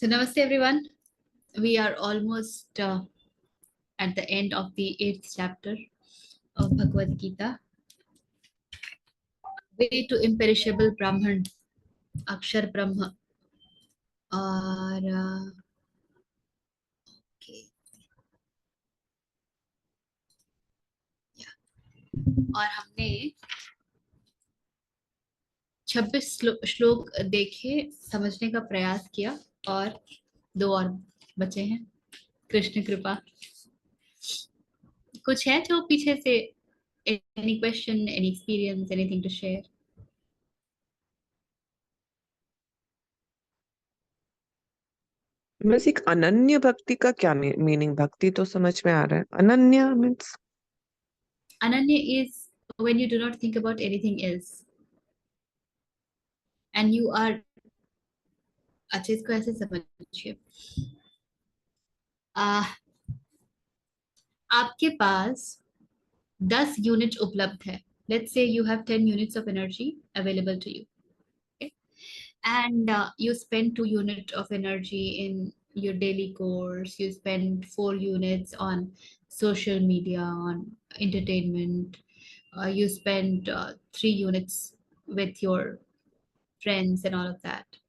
So, Namaste everyone. We are almost at the end of the 8th chapter of Bhagavad Gita. Way to imperishable Brahman, Akshar Brahma. और okay, yeah. और हमने 26 श्लोक देखे, समझने का प्रयास किया और 2 और बचे हैं। कृष्ण कृपा। कुछ है जो पीछे से any question, any experience, anything to share? बस एक अनन्य भक्ति का क्या मीनिंग? भक्ति तो समझ में आ रहा है, अनन्य means Ananya is when you do not think about anything else and you are, अच्छा इसको ऐसे समझिए, आपके पास 10 यूनिट उपलब्ध है. Let's say you have 10 units of energy available to you, and you spend 2 units of energy in your daily course, you spend 4 units on social media, on entertainment, you spend 3 units with your friends and all of that.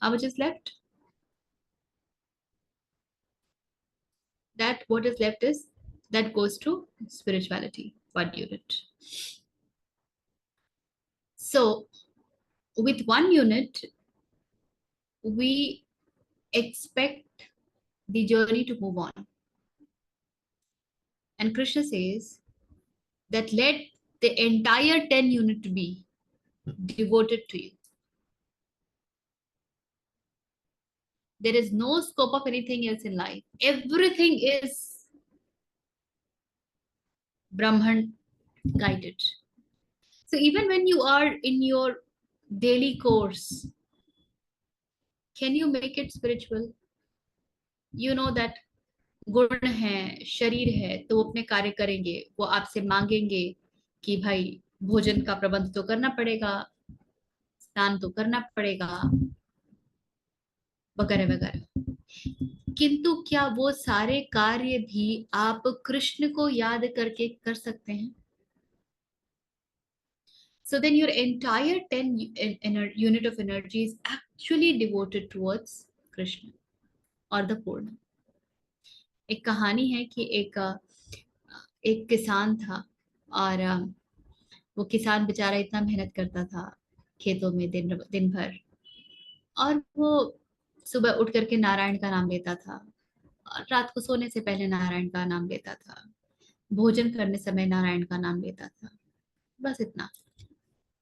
How much is left? That what is left is that goes to spirituality, 1 unit. So with 1 unit we expect the journey to move on, and Krishna says that let the entire 10 unit be devoted to you. There is no scope of anything else in life. Everything is Brahman guided. So even when you are in your daily course, can you make it spiritual? You know that गुण है, शरीर है, तो वो अपने कार्य करेंगे, वो आपसे मांगेंगे कि भाई भोजन का प्रबंध तो करना पड़ेगा, स्नान तो करना पड़ेगा, वगैरह वगैरह। किंतु क्या वो सारे कार्य भी आप कृष्ण को याद करके कर सकते हैं? So then your entire 10 unit of energy is actually devoted towards Krishna or the Purna. एक कहानी है कि एक किसान था, और वो किसान बेचारा इतना मेहनत करता था खेतों में दिन दिन भर, और वो सुबह उठ करके नारायण का नाम लेता था, और रात को सोने से पहले नारायण का नाम लेता था, भोजन करने समय नारायण का नाम लेता था, बस इतना।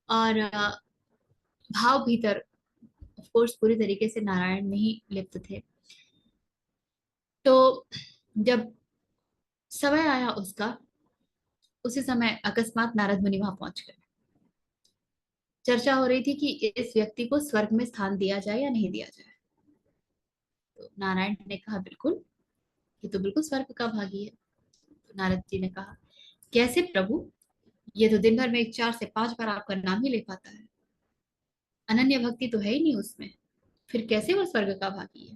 और भाव भीतर ऑफ कोर्स पूरी तरीके से नारायण में ही लिप्त थे। तो जब समय आया उसका, उसी समय अकस्मात नारद मुनि वहां पहुंच गए। चर्चा हो रही थी कि इस व्यक्ति को स्वर्ग में स्थान दिया जाए या नहीं दिया जाए। तो नारायण ने कहा बिल्कुल, ये तो बिल्कुल स्वर्ग का भागी है। तो नारद जी ने कहा, कैसे प्रभु, ये तो दिन भर में 4 से 5 बार आपका नाम ही ले पाता है, अनन्य भक्ति तो है ही नहीं उसमें, फिर कैसे वो स्वर्ग का भागी है?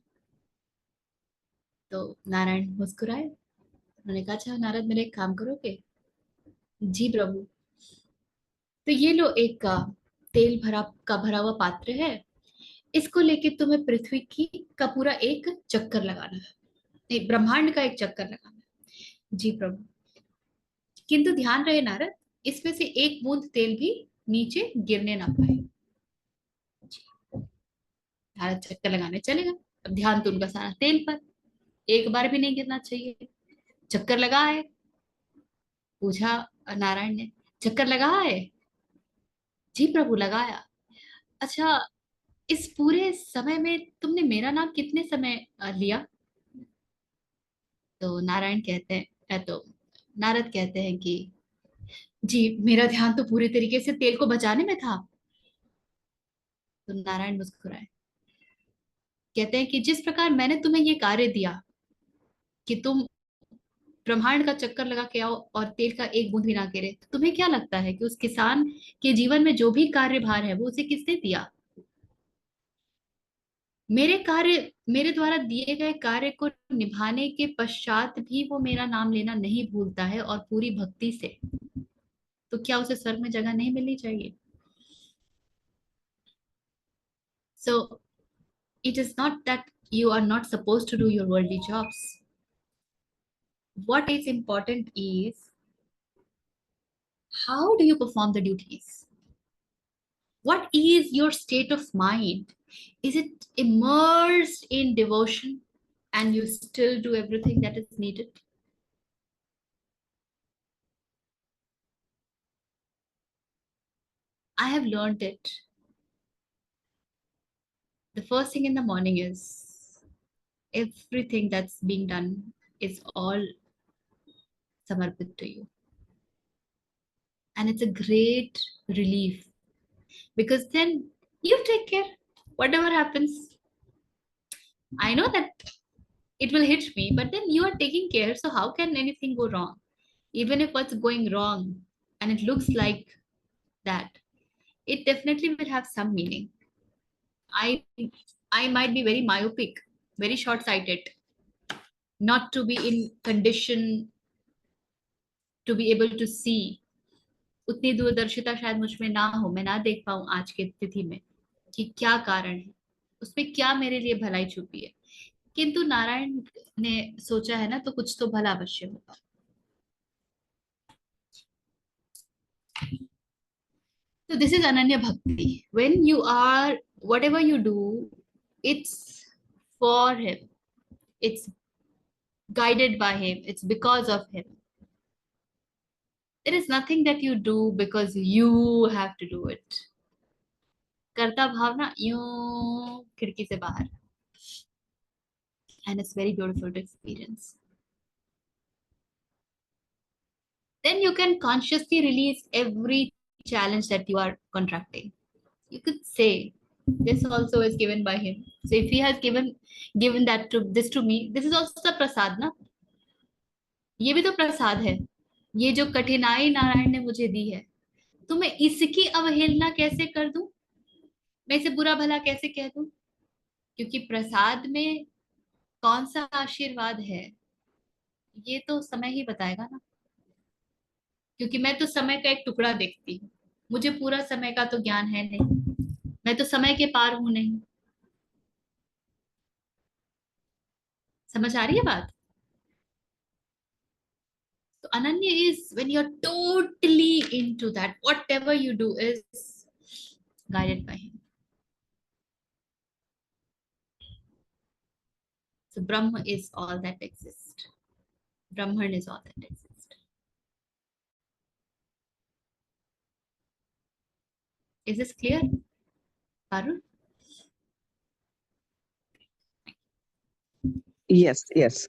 तो नारायण मुस्कुराए, उन्होंने कहा, अच्छा नारद मेरे एक काम करोगे? जी प्रभु। तो ये लो, एक तेल भरा हुआ पात्र है, इसको लेके तुम्हें पृथ्वी की का पूरा एक चक्कर लगाना है, नहीं ब्रह्मांड का एक चक्कर लगाना है। जी प्रभु। किंतु ध्यान रहे नारद, इसमें से एक बूंद तेल भी नीचे गिरने ना पाए। नारद चक्कर लगाने चले गए। अब ध्यान तो उनका सारा तेल पर, एक बार भी नहीं गिरना चाहिए। चक्कर लगा है? पूछा नारायण ने, चक्कर लगा है? जी प्रभु लगाया। अच्छा, इस पूरे समय में तुमने मेरा नाम कितने समय लिया? तो नारायण कहते हैं, तो नारद कहते हैं कि जी मेरा ध्यान तो पूरी तरीके से तेल को बचाने में था। तो नारायण मुस्कुराए, कहते हैं कि जिस प्रकार मैंने तुम्हें ये कार्य दिया कि तुम ब्रह्मांड का चक्कर लगा के आओ और तेल का एक बूंद भी ना गिरे, तो तुम्हें क्या लगता है कि उस किसान के जीवन में जो भी कार्यभार है वो उसे किसने दिया? मेरे द्वारा दिए गए कार्य को निभाने के पश्चात भी वो मेरा नाम लेना नहीं भूलता है और पूरी भक्ति से, तो क्या उसे स्वर्ग में जगह नहीं मिलनी चाहिए? So it is not that you are not supposed to do your worldly jobs. What is important is how do you perform the duties? What is your state of mind? Is it immersed in devotion and you still do everything that is needed? I have learned it. The first thing in the morning is everything that's being done is all samarpit to you. And it's a great relief because then you take care. Whatever happens, I know that it will hit me, but then you are taking care. So how can anything go wrong? Even if what's going wrong and it looks like that, it definitely will have some meaning. I I might be very myopic, very short-sighted, not to be in condition to be able to see. उतनी दूरदर्शिता शायद मुझ में ना हो, मैं ना देख पाऊं आज की तिथि में कि क्या कारण है, उसमें क्या मेरे लिए भलाई छुपी है। किंतु नारायण ने सोचा है ना, तो कुछ तो भला अवश्य होगा। So this is Ananya Bhakti. When you are, whatever you do, it's for him. It's guided by him. It's because of him. There is nothing that you do because you have to do it. कर्ता भाव ना यूं खिड़की से बाहर, and it's very beautiful to experience. Then you can consciously release every challenge that you are contracting. You could say this also is given by him. So if he has given that to this to me, this is also a prasad na. ये भी तो प्रसाद है। ये जो कठिनाई नारायण ने मुझे दी है, तो मैं इसकी अवहेलना कैसे कर दूं? मैं इसे बुरा भला कैसे कह दूं? क्योंकि प्रसाद में कौन सा आशीर्वाद है, ये तो समय ही बताएगा ना। क्योंकि मैं तो समय का एक टुकड़ा देखती हूँ, मुझे पूरा समय का तो ज्ञान है नहीं, मैं तो समय के पार हूं नहीं। समझ आ रही है बात? So Ananya is when you're totally into that, whatever you do is guided by him. So Brahma is all that exists. Brahman is all that exists. Is this clear, Parul? Yes, yes.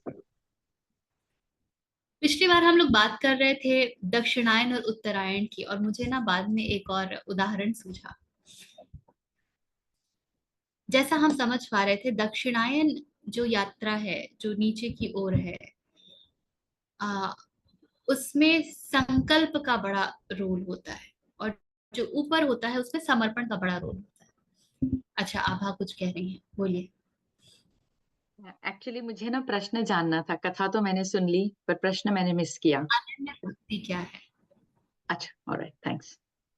पिछली बार हम लोग बात कर रहे थे दक्षिणायन और उत्तरायण की, और मुझे ना बाद में एक और उदाहरण सूझा। जैसा हम समझ पा रहे थे, दक्षिणायन जो यात्रा है, जो नीचे की ओर है, आ, उसमें संकल्प का बड़ा रोल होता है, और जो ऊपर होता है उसमें समर्पण का बड़ा रोल होता है। अच्छा, आभा कुछ कह रही हैं, बोलिए। एक्चुअली मुझे ना प्रश्न जानना था। कथा तो मैंने सुन ली, पर प्रश्न मैंने मिस किया। अनन्य भक्ति क्या है? अच्छा, ऑलराइट, थैंक्स।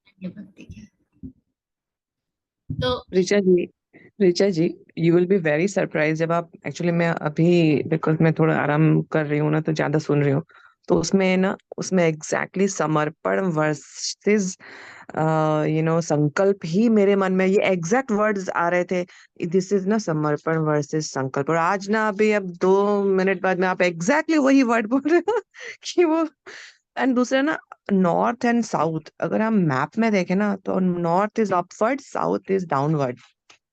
अनन्य भक्ति क्या है? तो Richa ji, Richa ji, you will be very surprise जब आप एक्चुअली, मैं अभी बिकॉज मैं थोड़ा आराम कर रही हूँ ना, तो ज्यादा सुन रही हूँ, तो उसमें ना, उसमें एग्जैक्टली समर्पण वर्सेस संकल्प ही मेरे मन में ये एग्जैक्ट वर्ड्स आ रहे थे। दिस इज ना समर्पण वर्सेस संकल्प, और आज ना अभी अब 2 मिनट बाद में आप एग्जैक्टली वही वर्ड बोल रहे हो कि वो। एंड दूसरा ना, नॉर्थ एंड साउथ अगर हम मैप में देखें ना, तो north is upward, south is downward.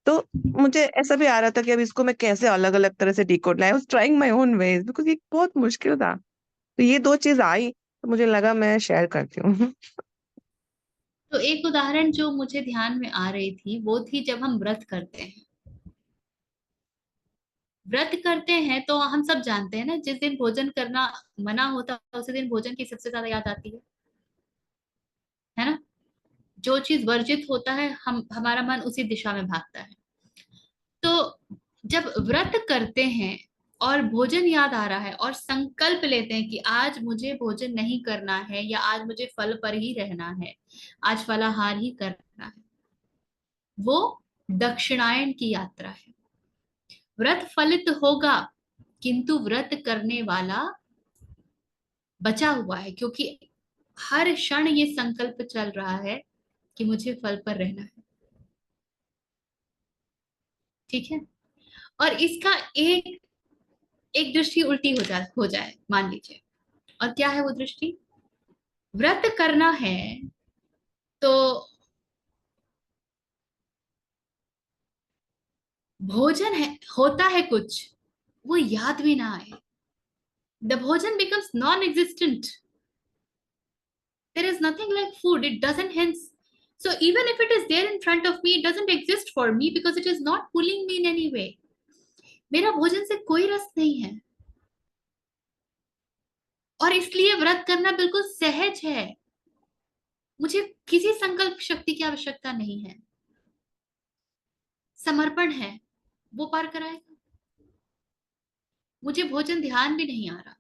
तो मुझे ऐसा भी आ रहा था कि अब इसको मैं कैसे अलग अलग तरह से decode, I was trying my own ways because ये बहुत मुश्किल था। तो ये दो चीज आई, तो मुझे लगा मैं शेयर करती हूँ। तो एक उदाहरण जो मुझे ध्यान में आ रही थी, वो थी जब हम व्रत करते हैं। व्रत करते हैं तो हम सब जानते हैं ना, जिस दिन भोजन करना मना होता है उसी दिन भोजन की सबसे ज्यादा याद आती है ना। जो चीज वर्जित होता है, हम हमारा मन उसी दिशा में भागता है। तो जब व्रत करते हैं और भोजन याद आ रहा है और संकल्प लेते हैं कि आज मुझे भोजन नहीं करना है या आज मुझे फल पर ही रहना है, आज फलाहार ही करना है, वो दक्षिणायन की यात्रा है। व्रत फलित होगा किंतु व्रत करने वाला बचा हुआ है, क्योंकि हर क्षण ये संकल्प चल रहा है कि मुझे फल पर रहना है। ठीक है। और इसका एक एक दृष्टि उल्टी हो जाए मान लीजिए। और क्या है वो दृष्टि? व्रत करना है तो भोजन है, होता है कुछ, वो याद भी ना आए। द भोजन becomes non-existent. There is nothing like food. It doesn't hence. So even if it is there in front of me, it doesn't exist for me because it is not pulling me in any way. मेरा भोजन से कोई रस नहीं है, और इसलिए व्रत करना बिल्कुल सहज है। मुझे किसी संकल्प शक्ति की आवश्यकता नहीं है। समर्पण है, वो पार कराएगा। मुझे भोजन ध्यान भी नहीं आ रहा।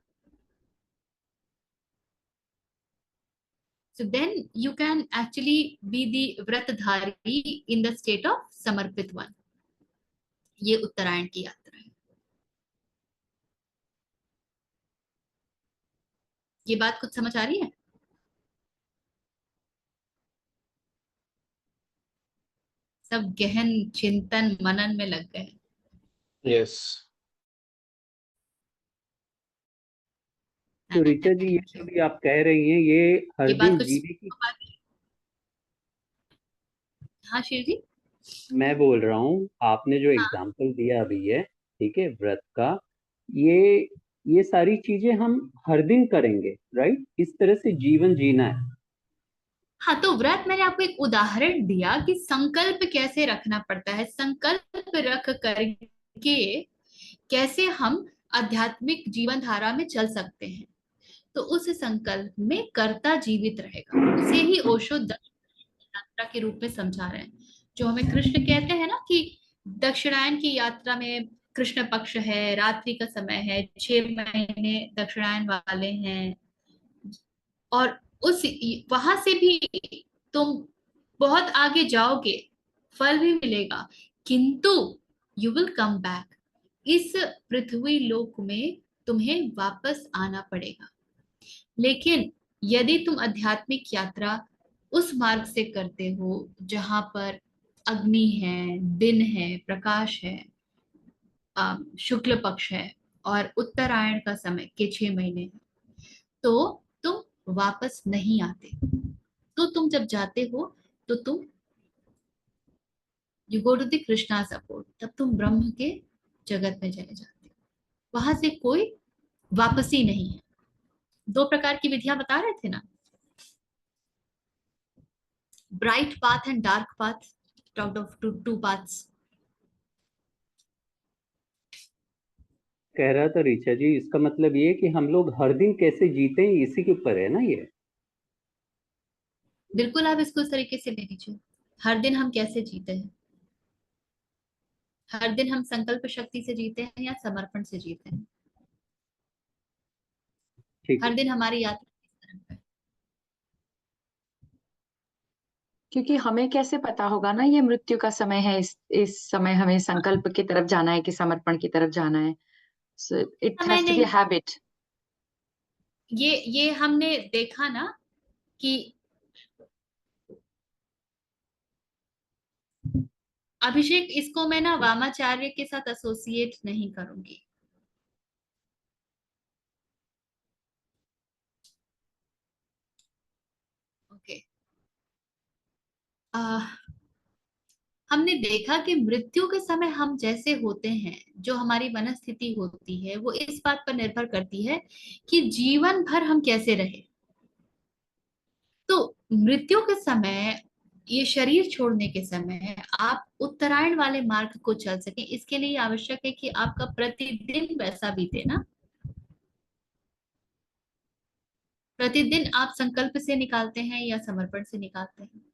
So then you can actually be the व्रतधारी in the state of समर्पित one. ये उत्तरायण की यात्रा है। ये बात कुछ समझ आ रही है? सब गहन चिंतन मनन में लग गए। यस। तो ऋचा जी, ये जो भी आप कह रही हैं, ये हर ये बात दिन कुछ जीने की, हाँ शिव जी, मैं बोल रहा हूँ, आपने जो हाँ एग्जाम्पल दिया अभी है, ठीक है, व्रत का, ये ये सारी चीजें हम हर दिन करेंगे, राइट? इस तरह से जीवन जीना है। हाँ। तो व्रत मैंने आपको एक उदाहरण दिया कि संकल्प कैसे रखना पड़ता है। संकल्प रख करके कैसे हम आध्यात्मिक जीवन धारा में चल सकते हैं। तो उस संकल्प में कर्ता जीवित रहेगा। उसे ही ओशो यात्रा के रूप में समझा रहे हैं। जो हमें कृष्ण कहते हैं ना कि दक्षिणायन की यात्रा में कृष्ण पक्ष है, रात्रि का समय है, 6 महीने दक्षिणायन वाले हैं, और उस वहां से भी तुम बहुत आगे जाओगे, फल भी मिलेगा, किंतु यू विल कम बैक। इस पृथ्वी लोक में तुम्हें वापस आना पड़ेगा। लेकिन यदि तुम आध्यात्मिक यात्रा उस मार्ग से करते हो जहां पर अग्नि है, दिन है, प्रकाश है, शुक्ल पक्ष है और उत्तरायण का समय के 6 महीने है, तो तुम वापस नहीं आते। तो तुम जब जाते हो तो तुम you go to the Krishna support, तब तुम ब्रह्म के जगत में चले जाते हो। वहां से कोई वापसी नहीं है। 2 प्रकार की विधियां बता रहे थे ना, bright path and dark path, talked of two paths. कह रहा था ऋचा जी, इसका मतलब ये है कि हम लोग हर दिन कैसे जीते हैं, इसी के ऊपर है ना ये। बिल्कुल, आप इसको इस तरीके से ले लीजिए। हर दिन हम कैसे जीते हैं, हर दिन हम संकल्प शक्ति से जीते हैं या समर्पण से जीते हैं, ठीक है। हर दिन हमारी यात्रा किस तरह है। क्योंकि हमें कैसे पता होगा ना ये मृत्यु का समय है, इस समय हमें संकल्प की तरफ जाना है कि समर्पण की तरफ जाना है। सो इट समय हैज टू बी नहीं, हैबिट। ये हमने देखा ना कि अभिषेक, इसको मैं ना वामाचार्य के साथ एसोसिएट नहीं करूंगी। ओके। हमने देखा कि मृत्यु के समय हम जैसे होते हैं, जो हमारी मनस्थिति होती है, वो इस बात पर निर्भर करती है कि जीवन भर हम कैसे रहे। तो मृत्यु के समय, ये शरीर छोड़ने के समय आप उत्तरायण वाले मार्ग को चल सके, इसके लिए आवश्यक है कि आपका प्रतिदिन वैसा बीते ना। प्रतिदिन आप संकल्प से निकालते हैं या समर्पण से निकालते हैं।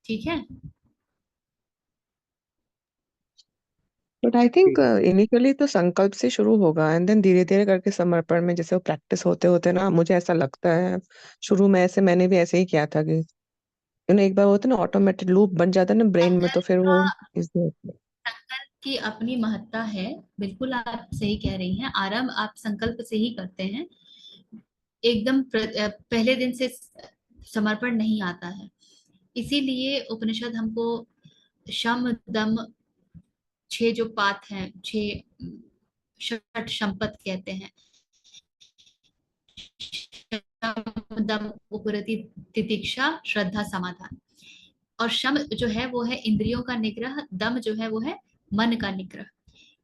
ठीक है। बट आई थिंक ठीक है। इनिशियली तो संकल्प से शुरू होगा एंड देन धीरे धीरे करके समर्पण में जैसे वो प्रैक्टिस होते होते ना, मुझे ऐसा लगता है शुरू में ऐसे मैंने भी ऐसे ही किया था कि एक बार होता है ना ऑटोमेटिक लूप बन जाता है ना ब्रेन में, तो संकल्प फिर वो का इसलिए संकल्प की अपनी महत्ता है। बिल्कुल आप सही कह रही हैं। आरंभ आप संकल्प से ही करते हैं। एकदम पहले दिन से समर्पण नहीं आता है। इसीलिए उपनिषद हमको शम दम, 6 जो पात हैं, 6 षट संपत कहते हैं। शम दम उपरति तितिक्षा श्रद्धा समाधान। और शम जो है वो है इंद्रियों का निग्रह, दम जो है वो है मन का निग्रह।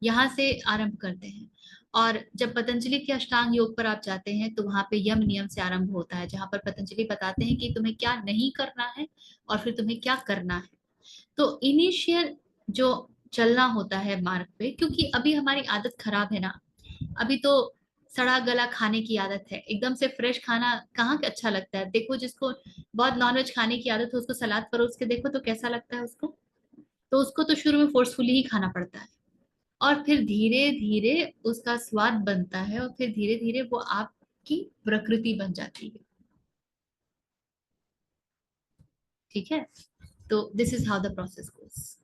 यहाँ से आरंभ करते हैं। और जब पतंजलि के अष्टांग योग पर आप जाते हैं तो वहां पे यम नियम से आरंभ होता है, जहां पर पतंजलि बताते हैं कि तुम्हें क्या नहीं करना है और फिर तुम्हें क्या करना है। तो इनिशियल जो चलना होता है मार्ग पे, क्योंकि अभी हमारी आदत खराब है ना। अभी तो सड़ा गला खाने की आदत है। एकदम से फ्रेश खाना कहाँ अच्छा लगता है। देखो जिसको बहुत नॉनवेज खाने की आदत है उसको सलाद परोस के देखो तो कैसा लगता है उसको। तो उसको तो शुरू में फोर्सफुली ही खाना पड़ता है, और फिर धीरे धीरे उसका स्वाद बनता है, और फिर धीरे धीरे वो आपकी प्रकृति बन जाती है। ठीक है। तो this is how the process goes.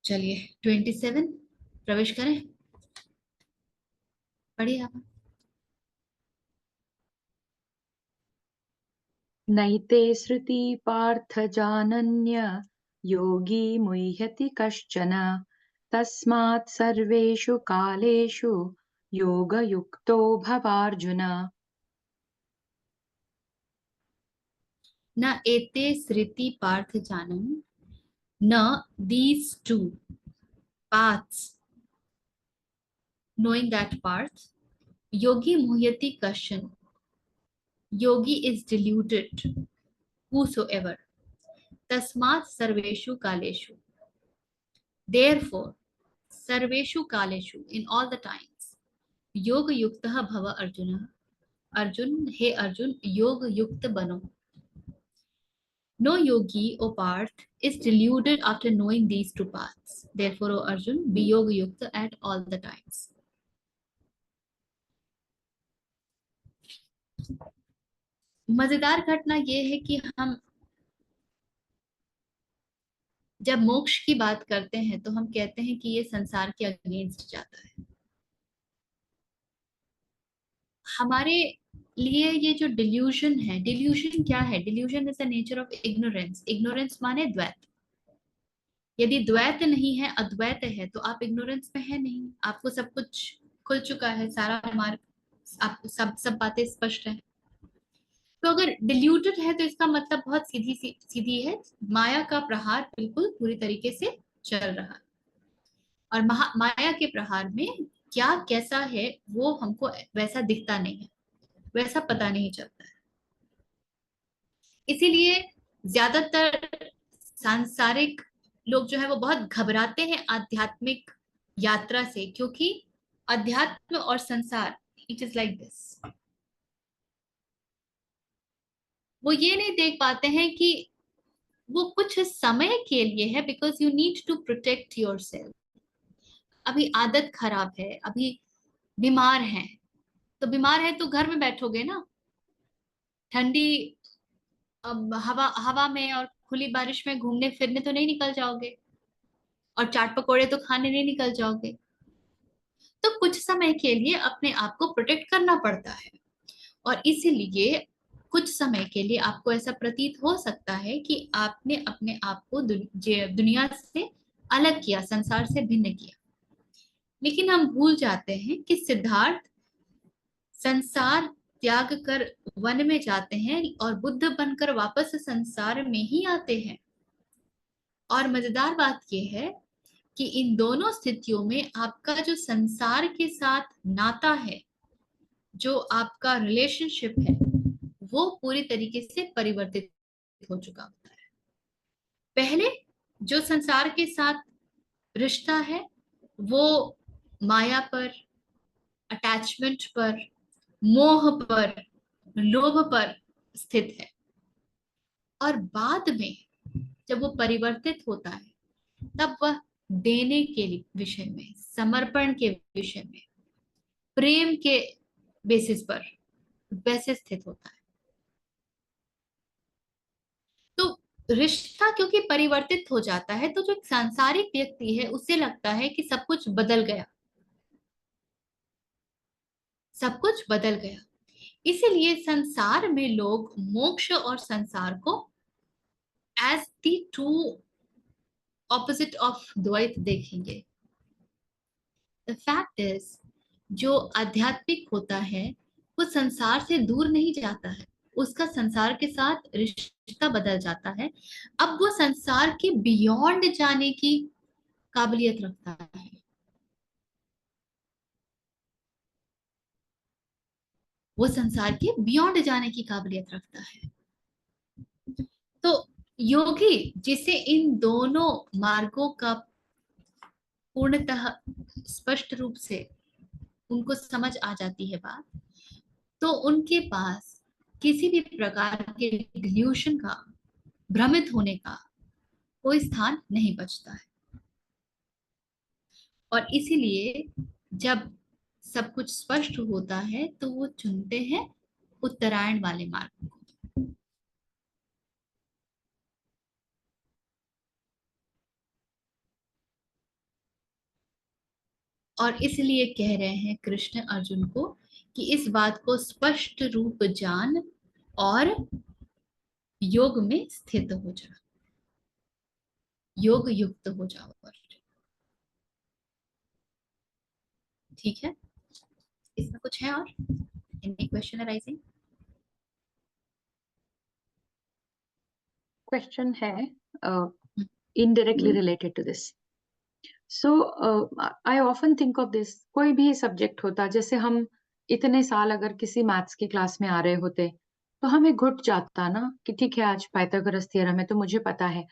चलिए 27 प्रवेश करें। पढ़िए आप। नैते श्रुति पार्थ जानन्य योगी मुह्यति कश्चन तस्मात् सर्वेषु कालेषु योगयुक्तो भवार्जुन। न एते सृति पार्थ जानन, न these two paths, knowing that path, yogi muhyati kashan, yogi is deluded, whosoever, tasmat sarveshu kaleshu, therefore sarveshu kaleshu, in all the times, yoga yuktah bhava arjuna, Arjun हे अर्जुन योग युक्त बनो। No yogi, O Parth, is deluded after knowing these two paths. Therefore, O Arjun, be yoga yukta at all the times. मजेदार घटना यह है कि हम जब मोक्ष की बात करते हैं तो हम कहते हैं कि ये संसार के अगेंस्ट जाता है। हमारे लिए ये जो डिल्यूशन है, डिल्यूशन क्या है? Delusion is the nature of ignorance. Ignorance माने द्वैत। यदि द्वैत नहीं है, अद्वैत है, तो आप इग्नोरेंस में है नहीं। आपको सब कुछ खुल चुका है, सारा मार्ग, आपको सब बातें स्पष्ट है। तो अगर डिल्यूटेड है तो इसका मतलब बहुत सीधी है, माया का प्रहार बिल्कुल पूरी तरीके से चल रहा है। और माया के प्रहार में क्या कैसा है वो हमको वैसा दिखता नहीं है, वैसा पता नहीं चलता है। इसीलिए ज्यादातर सांसारिक लोग जो है वो बहुत घबराते हैं आध्यात्मिक यात्रा से, क्योंकि अध्यात्म और संसार इट इज लाइक दिस। वो ये नहीं देख पाते हैं कि वो कुछ समय के लिए है, because you need to protect your self. अभी आदत खराब है, अभी बीमार है, तो बीमार है तो घर में बैठोगे ना, ठंडी अब हवा हवा में और खुली बारिश में घूमने फिरने तो नहीं निकल जाओगे, और चाट पकोड़े तो खाने नहीं निकल जाओगे। तो कुछ समय के लिए अपने आप को प्रोटेक्ट करना पड़ता है, और इसीलिए कुछ समय के लिए आपको ऐसा प्रतीत हो सकता है कि आपने अपने आप को दुनिया से अलग किया, संसार से भिन्न किया। लेकिन हम भूल जाते हैं कि सिद्धार्थ संसार त्याग कर वन में जाते हैं और बुद्ध बनकर वापस संसार में ही आते हैं। और मजेदार बात यह है कि इन दोनों स्थितियों में आपका जो संसार के साथ नाता है, जो आपका रिलेशनशिप है, वो पूरी तरीके से परिवर्तित हो चुका होता है। पहले जो संसार के साथ रिश्ता है वो माया पर, अटैचमेंट पर, मोह पर, लोभ पर स्थित है। और बाद में जब वो परिवर्तित होता है, तब वह देने के विषय में, समर्पण के विषय में, प्रेम के बेसिस पर वैसे स्थित होता है। तो रिश्ता क्योंकि परिवर्तित हो जाता है, तो जो एक सांसारिक व्यक्ति है उसे लगता है कि सब कुछ बदल गया, सब कुछ बदल गया। इसीलिए संसार में लोग मोक्ष और संसार को as the two opposite of द्वैत देखेंगे। द फैक्ट इज, जो आध्यात्मिक होता है वो संसार से दूर नहीं जाता है, उसका संसार के साथ रिश्ता बदल जाता है। अब वो संसार के बियॉन्ड जाने की काबिलियत रखता है। वो संसार के बियॉन्ड जाने की काबिलियत रखता है। तो योगी जिसे इन दोनों मार्गों का पूर्णतः स्पष्ट रूप से उनको समझ आ जाती है बात, तो उनके पास किसी भी प्रकार के डिल्यूशन का, भ्रमित होने का कोई स्थान नहीं बचता है। और इसीलिए जब सब कुछ स्पष्ट होता है तो वो चुनते हैं उत्तरायण वाले मार्ग को। और इसलिए कह रहे हैं कृष्ण अर्जुन को कि इस बात को स्पष्ट रूप जान और योग में स्थित हो जा, योग युक्त हो जाओ। ठीक है, इसमें कुछ है और एनी क्वेश्चन अराइजिंग? क्वेश्चन है indirectly related to this. So I often think of this, कोई भी सब्जेक्ट होता, जैसे हम इतने साल अगर किसी मैथ्स की क्लास में आ रहे होते तो हमें घुट जाता ना कि ठीक है आज पाइथागोरस थ्योरम है तो मुझे पता है,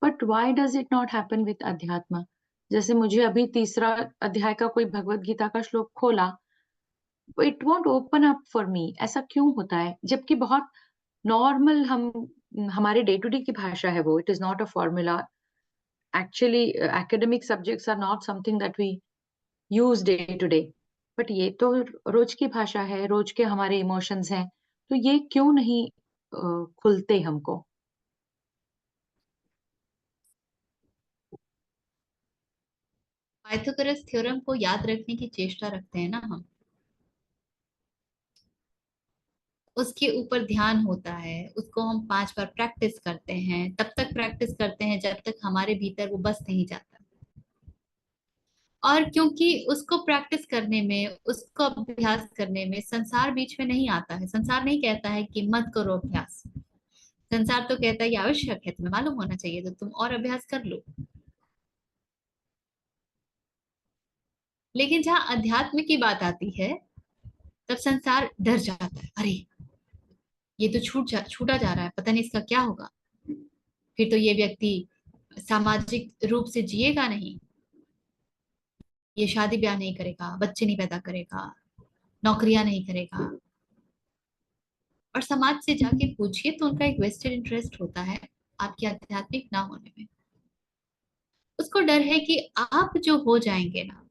but why does it not happen with अध्यात्म? जैसे मुझे अभी तीसरा अध्याय का कोई भगवत गीता का श्लोक खोला, it won't open up for me. ऐसा क्यों होता है? जबकि बहुत नॉर्मल, हम हमारे डे टू डे की भाषा है वो, it is not a formula. Actually academic subjects are not something that we use day to day, but ये तो रोज की भाषा है, रोज के हमारे इमोशंस हैं, तो ये क्यों नहीं खुलते हमको? पाइथागोरस थ्योरम को याद रखने की चेष्टा रखते हैं ना हम, उसके ऊपर ध्यान होता है, उसको हम 5 बार प्रैक्टिस करते हैं, तब तक प्रैक्टिस करते हैं जब तक हमारे भीतर वो बस नहीं जाता। और क्योंकि उसको प्रैक्टिस करने में, उसको अभ्यास करने में संसार बीच में नहीं आता है। संसार नहीं कहता है कि मत करो अभ्यास, संसार तो कहता है ये आवश्यक है, तुम्हें मालूम होना चाहिए, तो तुम और अभ्यास कर लो। लेकिन जहाँ अध्यात्म की बात आती है तब संसार डर जाता है, अरे ये तो छूटा जा रहा है, पता नहीं इसका क्या होगा, फिर तो ये व्यक्ति सामाजिक रूप से जिएगा नहीं, ये शादी ब्याह नहीं करेगा, बच्चे नहीं पैदा करेगा, नौकरियां नहीं करेगा। और समाज से जाके पूछिए तो उनका एक वेस्टेड इंटरेस्ट होता है आपके आध्यात्मिक ना होने में। उसको डर है कि आप जो हो जाएंगे ना,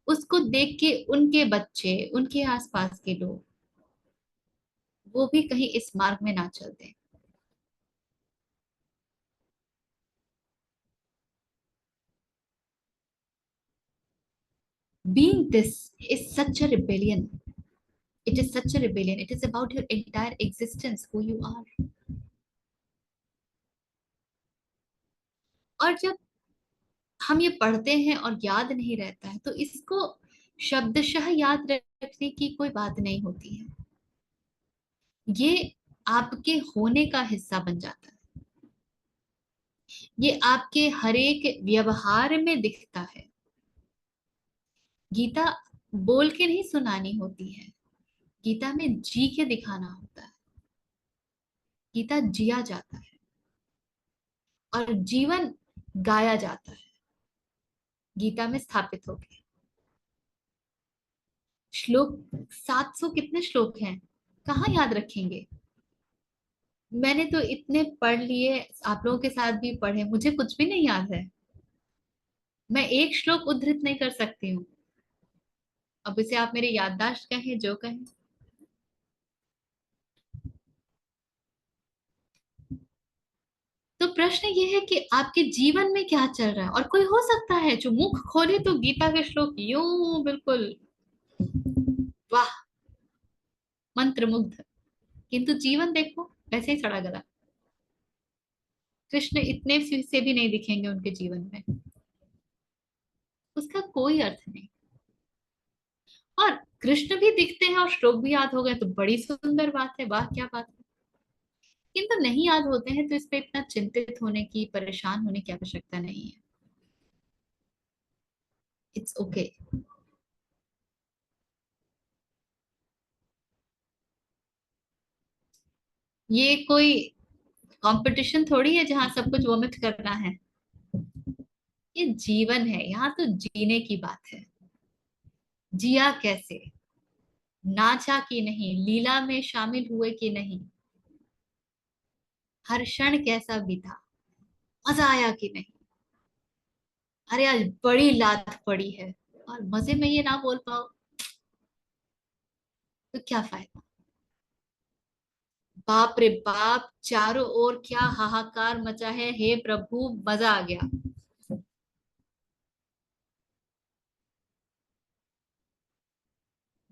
उसको देख के उनके बच्चे, उनके आसपास के लोग, वो भी कहीं इस मार्ग में ना चलते। Being this is such a rebellion. It is such a rebellion. It is about your entire existence, who you are. और जब हम ये पढ़ते हैं और याद नहीं रहता है, तो इसको शब्दशः याद रखने की कोई बात नहीं होती है। ये आपके होने का हिस्सा बन जाता है, ये आपके हर एक व्यवहार में दिखता है। गीता बोल के नहीं सुनानी होती है, गीता में जी के दिखाना होता है। गीता जिया जाता है और जीवन गाया जाता है, गीता में स्थापित हो गया। श्लोक 700 कितने श्लोक हैं, कहाँ याद रखेंगे? मैंने तो इतने पढ़ लिए, आप लोगों के साथ भी पढ़े, मुझे कुछ भी नहीं याद है। मैं एक श्लोक उद्धृत नहीं कर सकती हूँ। अब इसे आप मेरी याददाश्त कहें, जो कहें। तो प्रश्न ये है कि आपके जीवन में क्या चल रहा है। और कोई हो सकता है जो मुख खोले तो गीता के श्लोक यूं बिल्कुल वाह, मंत्र मुग्ध, किंतु जीवन देखो वैसे ही सड़ा गला। कृष्ण इतने से भी नहीं दिखेंगे उनके जीवन में, उसका कोई अर्थ नहीं। और कृष्ण भी दिखते हैं और श्लोक भी याद हो गए तो बड़ी सुंदर बात है, वाह क्या बात है। किंतु नहीं याद होते हैं तो इस पे इतना चिंतित होने की, परेशान होने की आवश्यकता नहीं है। It's okay. ये कोई कंपटीशन थोड़ी है जहां सब कुछ वोमिट करना है। ये जीवन है, यहाँ तो जीने की बात है। जिया कैसे, नाचा कि नहीं, लीला में शामिल हुए कि नहीं, हर क्षण कैसा बीता, मजा आया कि नहीं। अरे आज बड़ी लात पड़ी है और मजे में ये ना बोल पाओ तो क्या फायदा। बाप रे बाप, चारों ओर क्या हाहाकार मचा है, हे प्रभु मजा आ गया।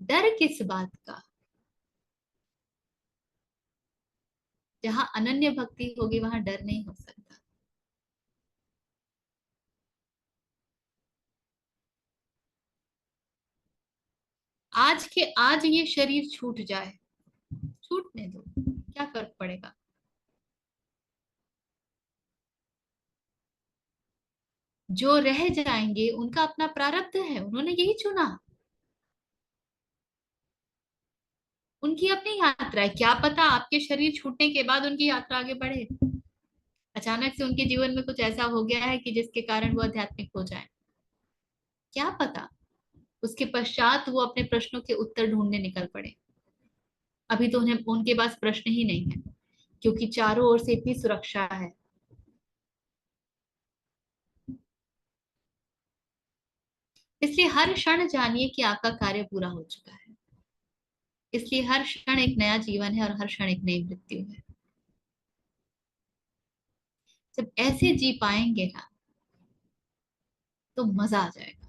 डर किस बात का, जहां अनन्य भक्ति होगी वहां डर नहीं हो सकता। आज के आज ये शरीर छूट जाए, छूटने दो, क्या फर्क पड़ेगा। जो रह जाएंगे उनका अपना प्रारब्ध है, उन्होंने यही चुना, उनकी अपनी यात्रा है। क्या पता आपके शरीर छूटने के बाद उनकी यात्रा आगे बढ़े, अचानक से उनके जीवन में कुछ ऐसा हो गया है कि जिसके कारण वो आध्यात्मिक हो जाए, क्या पता। उसके पश्चात वो अपने प्रश्नों के उत्तर ढूंढने निकल पड़े। अभी तो उन्हें उनके पास प्रश्न ही नहीं है, क्योंकि चारों ओर से इतनी सुरक्षा है। इसलिए हर क्षण जानिए कि आपका कार्य पूरा हो चुका है। इसलिए हर क्षण एक नया जीवन है और हर क्षण एक नई मृत्यु है। जब ऐसे जी पाएंगे ना तो मजा आ जाएगा।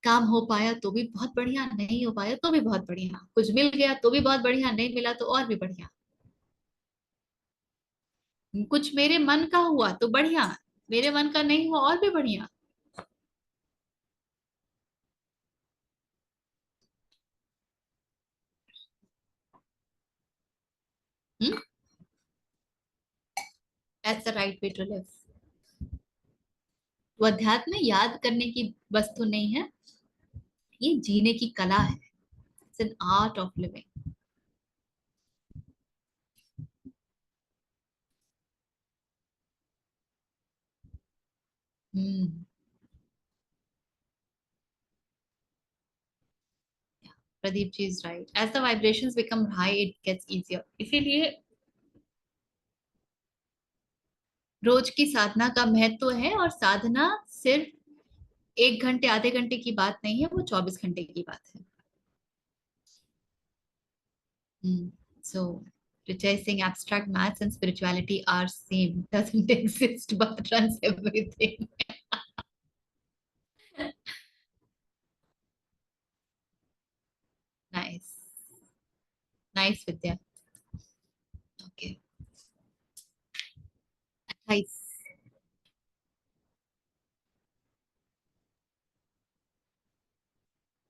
काम हो पाया तो भी बहुत बढ़िया, नहीं हो पाया तो भी बहुत बढ़िया, कुछ मिल गया तो भी बहुत बढ़िया, नहीं मिला तो और भी बढ़िया। कुछ मेरे मन का हुआ तो बढ़िया, मेरे मन का नहीं हुआ और भी बढ़िया। That's the right way to live. वो अध्यात्म याद करने की वस्तु नहीं है, ये जीने की कला है। It's an art of living. Hmm. Pradeep ji is right, as the vibrations become high it gets easier. इसीलिए रोज की साधना का महत्व है, और साधना सिर्फ 1 घंटे आधे घंटे की बात नहीं है, वो 24 घंटे की बात है। So, Vijay saying abstract maths and spirituality are same, doesn't exist but runs everything. Nice, nice Vidya. Okay, 28।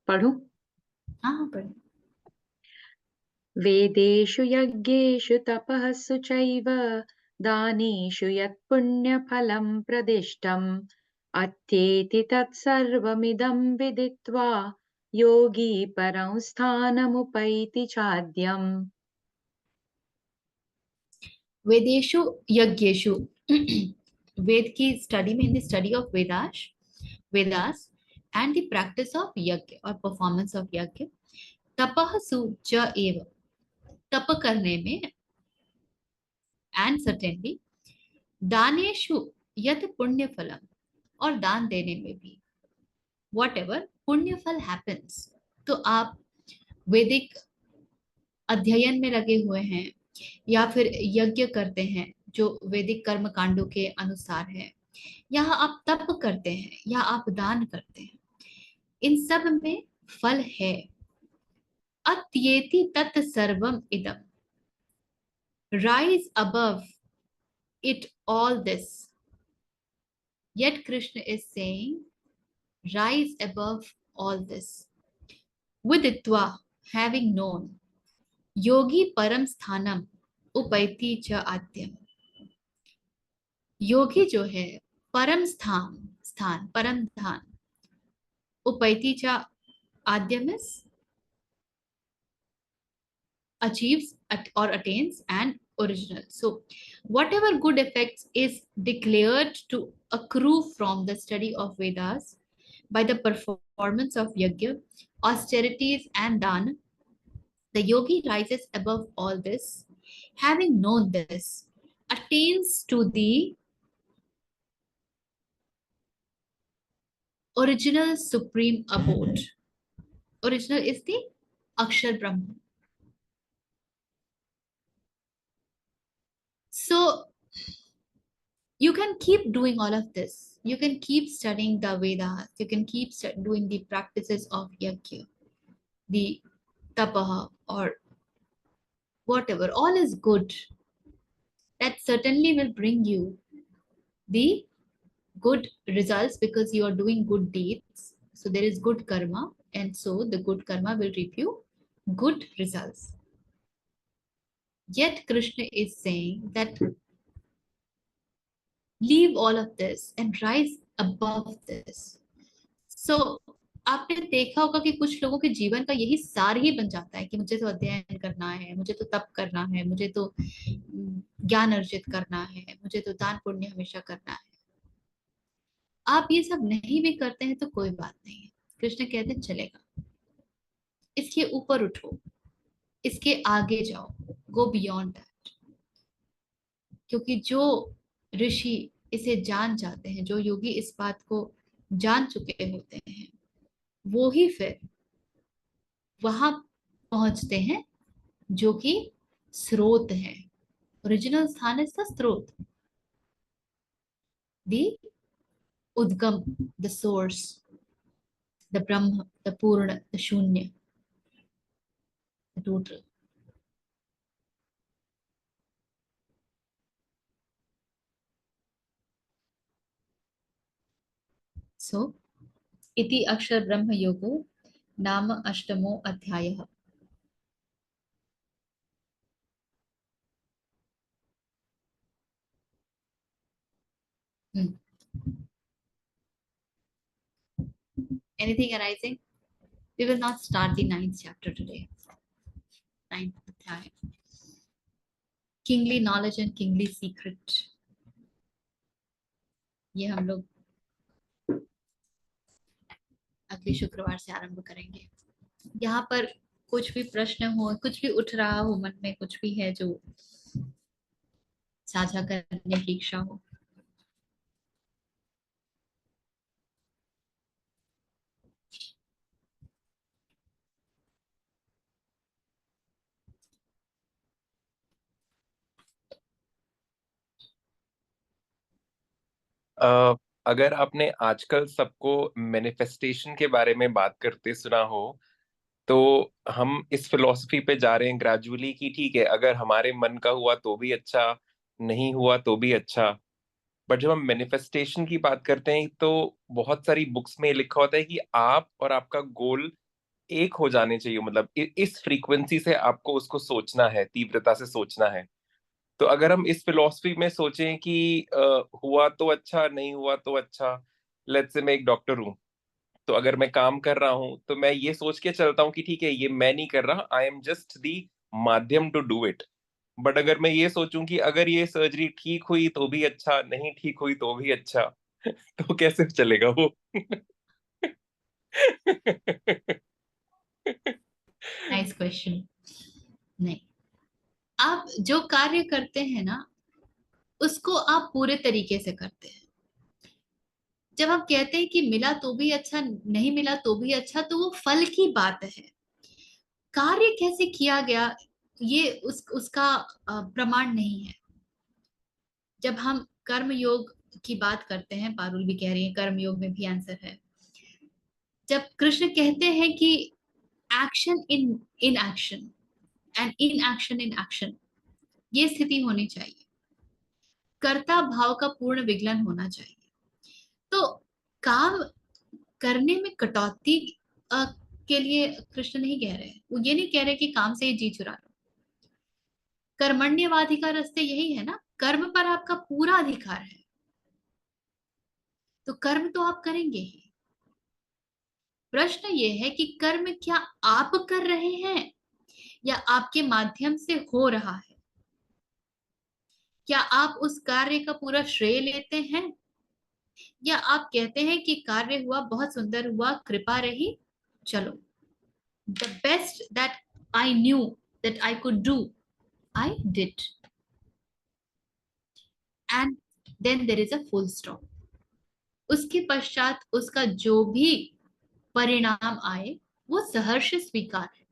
पढ़ूं? हाँ पढ़ो। वेदेषु यज्ञेषु तपःसु चैव दानेषु यत्पुण्यफलं प्रदिष्टम् अत्येति तत्सर्वमिदं विदित्वा योगी परं स्थानमुपैति चाद्यम्। वेदेशु यज्ञेशु वेद की स्टडी में, in the study of Vedas and the practice of यज्ञ और परफॉर्मेंस ऑफ यज्ञ, तपः सु च एव, तप करने में, एंड सर्टेनली दानेषु यत् पुण्य फलम, और दान देने में भी, वॉट एवर पुण्य फल हैपन्स। तो आप वैदिक अध्ययन में लगे हुए हैं या फिर यज्ञ करते हैं जो वैदिक कर्म कांडों के अनुसार है, या आप तप करते हैं या आप दान करते हैं, इन सब में फल है। अत्येति तत् सर्वम इदम, rise above it all this. Yet Krishna is saying, rise above all this. Viditva, having known, yogi param sthanam upayati cha adyam. योगी जो है परम स्थान परम धान, उपैति चा आद्यम is achieves or attains an original. So whatever good effects is declared to accrue from the study of Vedas by the performance of yajna, austerities and dana, the yogi rises above all this, having known this, attains to the original supreme abode. Original is the Akshar Brahma. So you can keep doing all of this. You can keep studying the Vedas. You can keep doing the practices of yajna, the tapaha, or whatever. All is good. That certainly will bring you the good results because you are doing good deeds. So there is good karma, and so the good karma will reap you good results. Yet Krishna is saying that leave all of this and rise above this. So आपने देखा होगा कि कुछ लोगों के जीवन का यही सार ही बन जाता है कि मुझे तो अध्ययन करना है, मुझे तो तप करना है, मुझे तो ज्ञान अर्जित करना है, मुझे तो दान पुण्य हमेशा करना है। आप ये सब नहीं भी करते हैं तो कोई बात नहीं है, कृष्ण कहते हैं चलेगा, इसके ऊपर उठो, इसके आगे जाओ, गो बियॉन्ड दैट। क्योंकि जो ऋषि इसे जान जाते हैं, जो योगी इस बात को जान चुके होते हैं, वो ही फिर वहां पहुंचते हैं जो कि स्रोत है। ओरिजिनल स्थान इज द स्रोत, द उद्गम, the source, the Brahma, the पूर्ण, द शून्य, द टोटल। सो इति अक्षर ब्रह्म योगो नाम अष्टमो अध्यायः। Anything arising? We will not start the 9th chapter today. 9th adhyay. Kingly knowledge and kingly secret. ये हम लोग अगले शुक्रवार से आरंभ करेंगे। यहाँ पर कुछ भी प्रश्न हो, कुछ भी उठ रहा हो मन में, कुछ भी है जो साझा करने की इच्छा हो। अगर आपने आजकल सबको मैनिफेस्टेशन के बारे में बात करते सुना हो, तो हम इस फिलॉसफी पे जा रहे हैं ग्रेजुअली कि ठीक है, अगर हमारे मन का हुआ तो भी अच्छा, नहीं हुआ तो भी अच्छा। बट जब हम मैनिफेस्टेशन की बात करते हैं तो बहुत सारी बुक्स में लिखा होता है कि आप और आपका गोल एक हो जाने चाहिए, मतलब इस फ्रीक्वेंसी से आपको उसको सोचना है, तीव्रता से सोचना है। तो अगर हम इस फिलॉसफी में सोचें कि हुआ तो अच्छा, नहीं हुआ तो अच्छा। लेट्स से मैं एक डॉक्टर हूँ, तो अगर मैं काम कर रहा हूँ तो मैं ये सोच के चलता हूँ कि ठीक है, ये मैं नहीं कर रहा, आई एम जस्ट दी माध्यम टू डू इट। बट अगर मैं ये सोचूं कि अगर ये सर्जरी ठीक हुई तो भी अच्छा, नहीं ठीक हुई तो भी अच्छा, तो कैसे चलेगा वो? Nice question. नहीं, आप जो कार्य करते हैं ना उसको आप पूरे तरीके से करते हैं। जब आप कहते हैं कि मिला तो भी अच्छा, नहीं मिला तो भी अच्छा, तो वो फल की बात है। कार्य कैसे किया गया ये उसका प्रमाण नहीं है। जब हम कर्म योग की बात करते हैं, पारुल भी कह रही है कर्म योग में भी आंसर है। जब कृष्ण कहते हैं कि action in in action and in action in action, ये स्थिति होनी चाहिए, कर्ता भाव का पूर्ण विगलन होना चाहिए। तो काम करने में कटौती के लिए कृष्ण नहीं कह रहे, वो ये नहीं कह रहे कि काम से ही जी चुरा लो। कर्मण्यवादी का रास्ते यही है ना, कर्म पर आपका पूरा अधिकार है, तो कर्म तो आप करेंगे ही। प्रश्न ये है कि कर्म क्या आप कर रहे हैं या आपके माध्यम से हो रहा है? क्या आप उस कार्य का पूरा श्रेय लेते हैं या आप कहते हैं कि कार्य हुआ, बहुत सुंदर हुआ, कृपा रही, चलो, the best that I knew that I could do, I did, and then there is a full stop. उसके पश्चात उसका जो भी परिणाम आए वो सहर्ष स्वीकार है।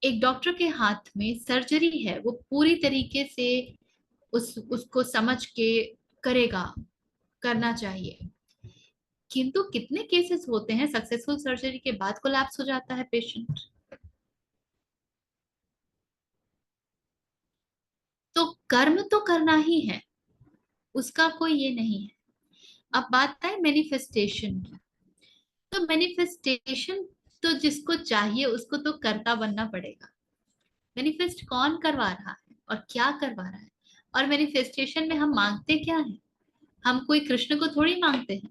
एक डॉक्टर के हाथ में सर्जरी है, वो पूरी तरीके से उसको समझ के करेगा, करना चाहिए। किंतु कितने केसेस होते हैं सक्सेसफुल सर्जरी के बाद कोलैप्स हो जाता है पेशेंट। तो कर्म तो करना ही है, उसका कोई ये नहीं है। अब बात है मैनिफेस्टेशन की, तो मैनिफेस्टेशन तो जिसको चाहिए उसको तो कर्ता बनना पड़ेगा। मैनिफेस्ट कौन करवा रहा है और क्या करवा रहा है? और मैनिफेस्टेशन में हम मांगते क्या है? हम कोई कृष्ण को थोड़ी मांगते हैं,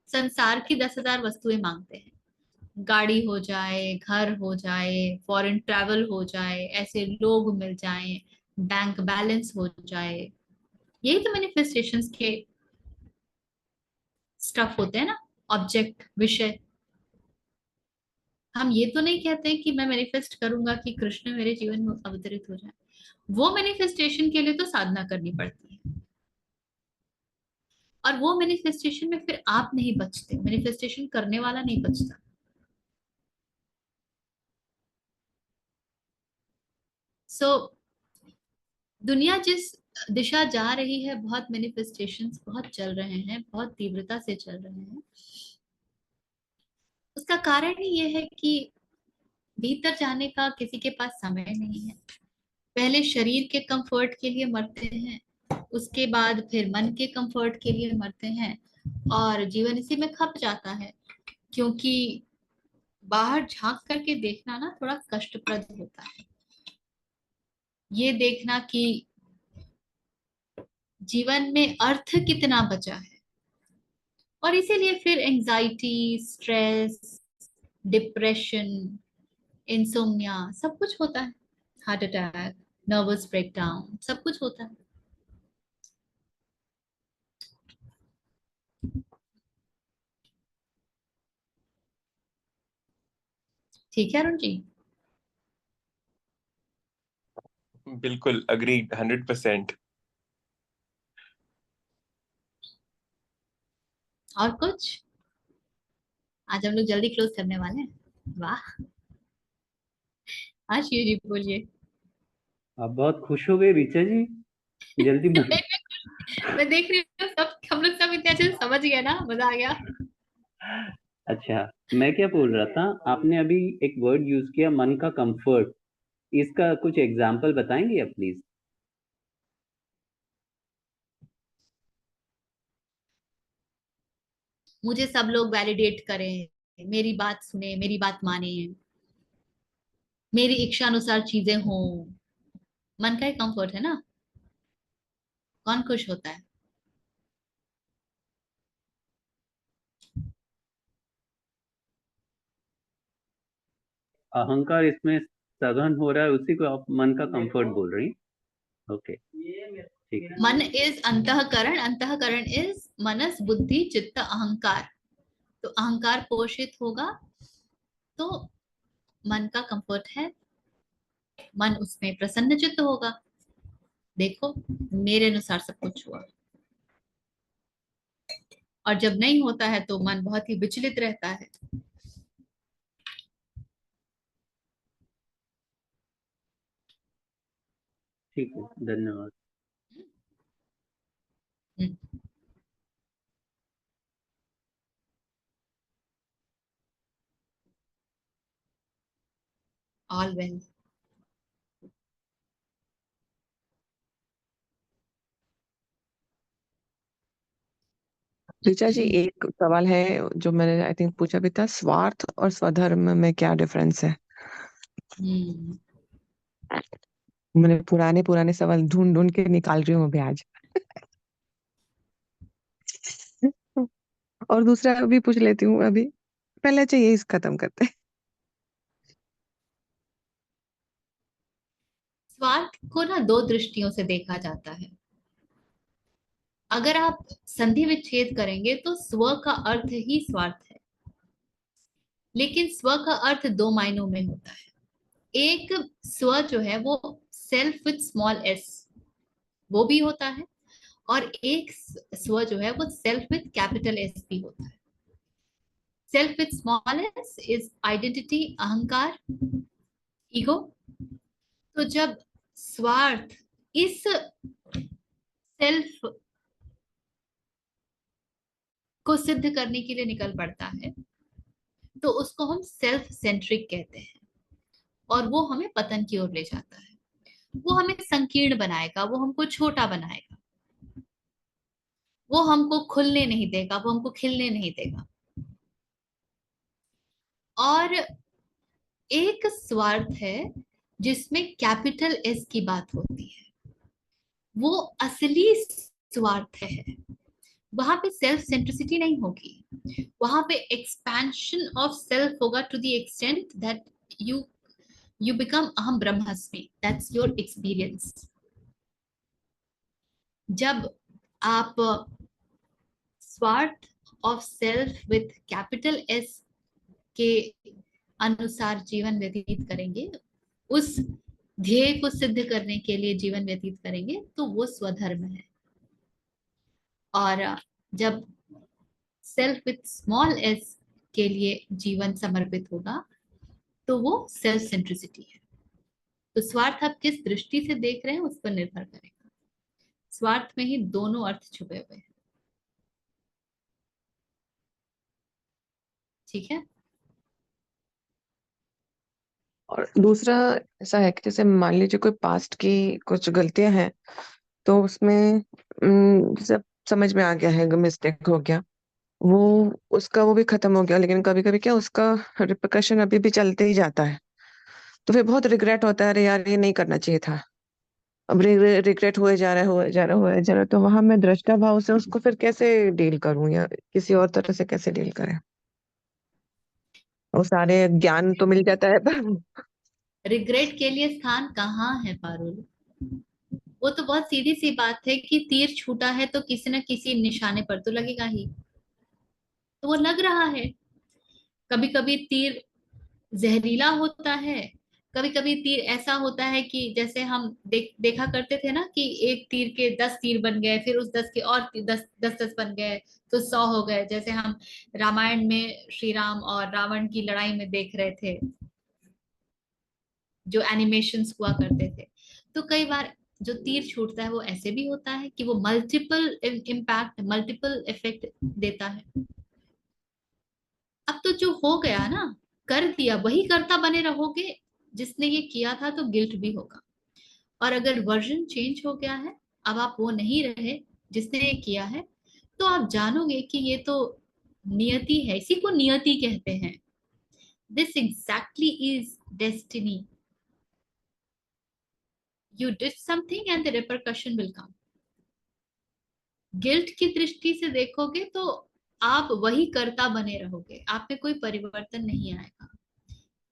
संसार की 10,000 वस्तुएं मांगते हैं। गाड़ी हो जाए, घर हो जाए, फॉरेन ट्रैवल हो जाए, ऐसे लोग मिल जाएं, बैंक बैलेंस हो जाए, यही तो मैनिफेस्टेशंस के स्टफ होते हैं ना, ऑब्जेक्ट, विषय। हम ये तो नहीं कहते हैं कि मैं मैनिफेस्ट करूंगा कि कृष्ण मेरे जीवन में अवतरित हो जाए। वो मैनिफेस्टेशन के लिए तो साधना करनी पड़ती है, और वो मैनिफेस्टेशन में फिर आप नहीं बचते, मैनिफेस्टेशन करने वाला नहीं बचता। सो दुनिया जिस दिशा जा रही है, बहुत मैनिफेस्टेशंस बहुत चल रहे हैं, बहुत तीव्रता से चल रहे हैं। उसका कारण ही ये है कि भीतर जाने का किसी के पास समय नहीं है। पहले शरीर के कंफर्ट के लिए मरते हैं, उसके बाद फिर मन के कंफर्ट के लिए मरते हैं, और जीवन इसी में खप जाता है। क्योंकि बाहर झांक करके देखना ना थोड़ा कष्टप्रद होता है, ये देखना कि जीवन में अर्थ कितना बचा है। और इसीलिए फिर एंजाइटी, स्ट्रेस, डिप्रेशन, इंसोम्निया, सब कुछ होता है, हार्ट अटैक, नर्वस ब्रेकडाउन, सब कुछ होता है। ठीक है अरुण जी? बिल्कुल अग्रीड, 100%। और कुछ? आज हम लोग जल्दी क्लोज करने वाले हैं। वाह, हाँ शिव जी बोलिए। आप बहुत खुश हो गए ऋचा जी, जल्दी मैं देख रही हूँ सब, हम लोग सब इतने अच्छे से समझ गए ना, मजा आ गया। अच्छा, मैं क्या बोल रहा था, आपने अभी एक वर्ड यूज किया, मन का कंफर्ट, इसका कुछ एग्जाम्पल बताएंगे आप प्लीज? मुझे सब लोग वैलिडेट करें, मेरी बात सुने, मेरी बात माने, मेरी इच्छा अनुसार चीजें हों, मन का ही कंफर्ट है ना। कौन खुश होता है? अहंकार इसमें सघन हो रहा है, उसी को आप मन का कंफर्ट बोल रही हैं? ओके, ठीक है। मन इज अंतःकरण, अंतःकरण इज मनस, बुद्धि, चित्त, अहंकार। तो अहंकार पोषित होगा तो मन का कंफर्ट है, मन उसमें प्रसन्नचित्त होगा। देखो मेरे अनुसार सब कुछ हुआ। और जब नहीं होता है तो मन बहुत ही विचलित रहता है। ठीक है, धन्यवाद। All well. ऋचा जी, एक सवाल है जो मैंने आई थिंक पूछा भी था, स्वार्थ और स्वधर्म में क्या डिफरेंस है? मैंने पुराने पुराने सवाल ढूंढ ढूंढ के निकाल रही हूँ अभी आज। और दूसरा भी पूछ लेती हूँ अभी, पहले चाहिए इस खत्म करते हैं। स्वार्थ को ना दो दृष्टियों से देखा जाता है। अगर आप संधि विच्छेद करेंगे तो स्व का अर्थ ही स्वार्थ है, लेकिन स्व का अर्थ दो मायनों में होता है। एक स्व जो है वो सेल्फ विथ स्मॉल एस, वो भी होता है, और एक स्व जो है वो सेल्फ विथ कैपिटल एस भी होता है। Self with small S is identity, अहंकार, ईगो। तो जब स्वार्थ इस सेल्फ को सिद्ध करने के लिए निकल पड़ता है तो उसको हम सेल्फ सेंट्रिक कहते हैं, और वो हमें पतन की ओर ले जाता है। वो हमें संकीर्ण बनाएगा, वो हमको छोटा बनाएगा, वो हमको खुलने नहीं देगा, वो हमको खिलने नहीं देगा। और एक स्वार्थ है जिसमें कैपिटल एस की बात होती है, वो असली स्वार्थ है। वहां पे सेल्फ सेंट्रिसिटी नहीं होगी, वहां पे एक्सपेंशन ऑफ सेल्फ होगा to the extent that you become aham brahmasmi, that's your experience। जब आप स्वार्थ of self with capital S के अनुसार जीवन व्यतीत करेंगे, उस ध्येय को सिद्ध करने के लिए जीवन व्यतीत करेंगे, तो वो स्वधर्म है। और जब सेल्फ विथ स्मॉल एस के लिए जीवन समर्पित होगा तो वो सेल्फ सेंट्रिसिटी है। तो स्वार्थ आप किस दृष्टि से देख रहे हैं उस पर निर्भर करेगा। स्वार्थ में ही दोनों अर्थ छुपे हुए हैं। ठीक है। और दूसरा ऐसा है कि जैसे मान लीजिए कोई पास्ट की कुछ गलतियां हैं, तो उसमें जैसे समझ में आ गया है मिस्टेक हो गया, वो उसका वो भी खत्म हो गया, लेकिन कभी कभी क्या उसका रिpercussion अभी भी चलते ही जाता है, तो फिर बहुत रिग्रेट होता है, अरे यार ये नहीं करना चाहिए था। अब रिग्रेट हुए जा रहा है, हुए जा रहा है, हुए जा रहा है, तो वहां मैं दृष्टा भाव से उसको फिर कैसे डील करूं, या किसी और तरह से कैसे डील करें? वो सारे ज्ञान तो मिल जाता है पर रिग्रेट के लिए स्थान कहाँ है पारुल? वो तो बहुत सीधी सी बात है कि तीर छूटा है तो किसी न किसी निशाने पर तो लगेगा ही, तो वो लग रहा है। कभी कभी तीर जहरीला होता है, कभी कभी तीर ऐसा होता है कि जैसे हम देखा करते थे ना कि एक तीर के 10 तीर बन गए, फिर उस 10 के और 10 बन गए तो 100 हो गए, जैसे हम रामायण में श्री राम और रावण की लड़ाई में देख रहे थे, जो एनिमेशंस हुआ करते थे। तो कई बार जो तीर छूटता है वो ऐसे भी होता है कि वो मल्टीपल इम्पैक्ट, मल्टीपल इफेक्ट देता है। अब तो जो हो गया ना, कर दिया, वही करता बने रहोगे। जिसने ये किया था तो गिल्ट भी होगा। और अगर वर्जन चेंज हो गया है, अब आप वो नहीं रहे जिसने ये किया है, तो आप जानोगे कि ये तो नियति है, इसी को नियति कहते हैं। This exactly is destiny. You did something and the repercussion will come. Guilt की दृष्टि से देखोगे तो आप वही करता बने रहोगे, आप में कोई परिवर्तन नहीं आएगा।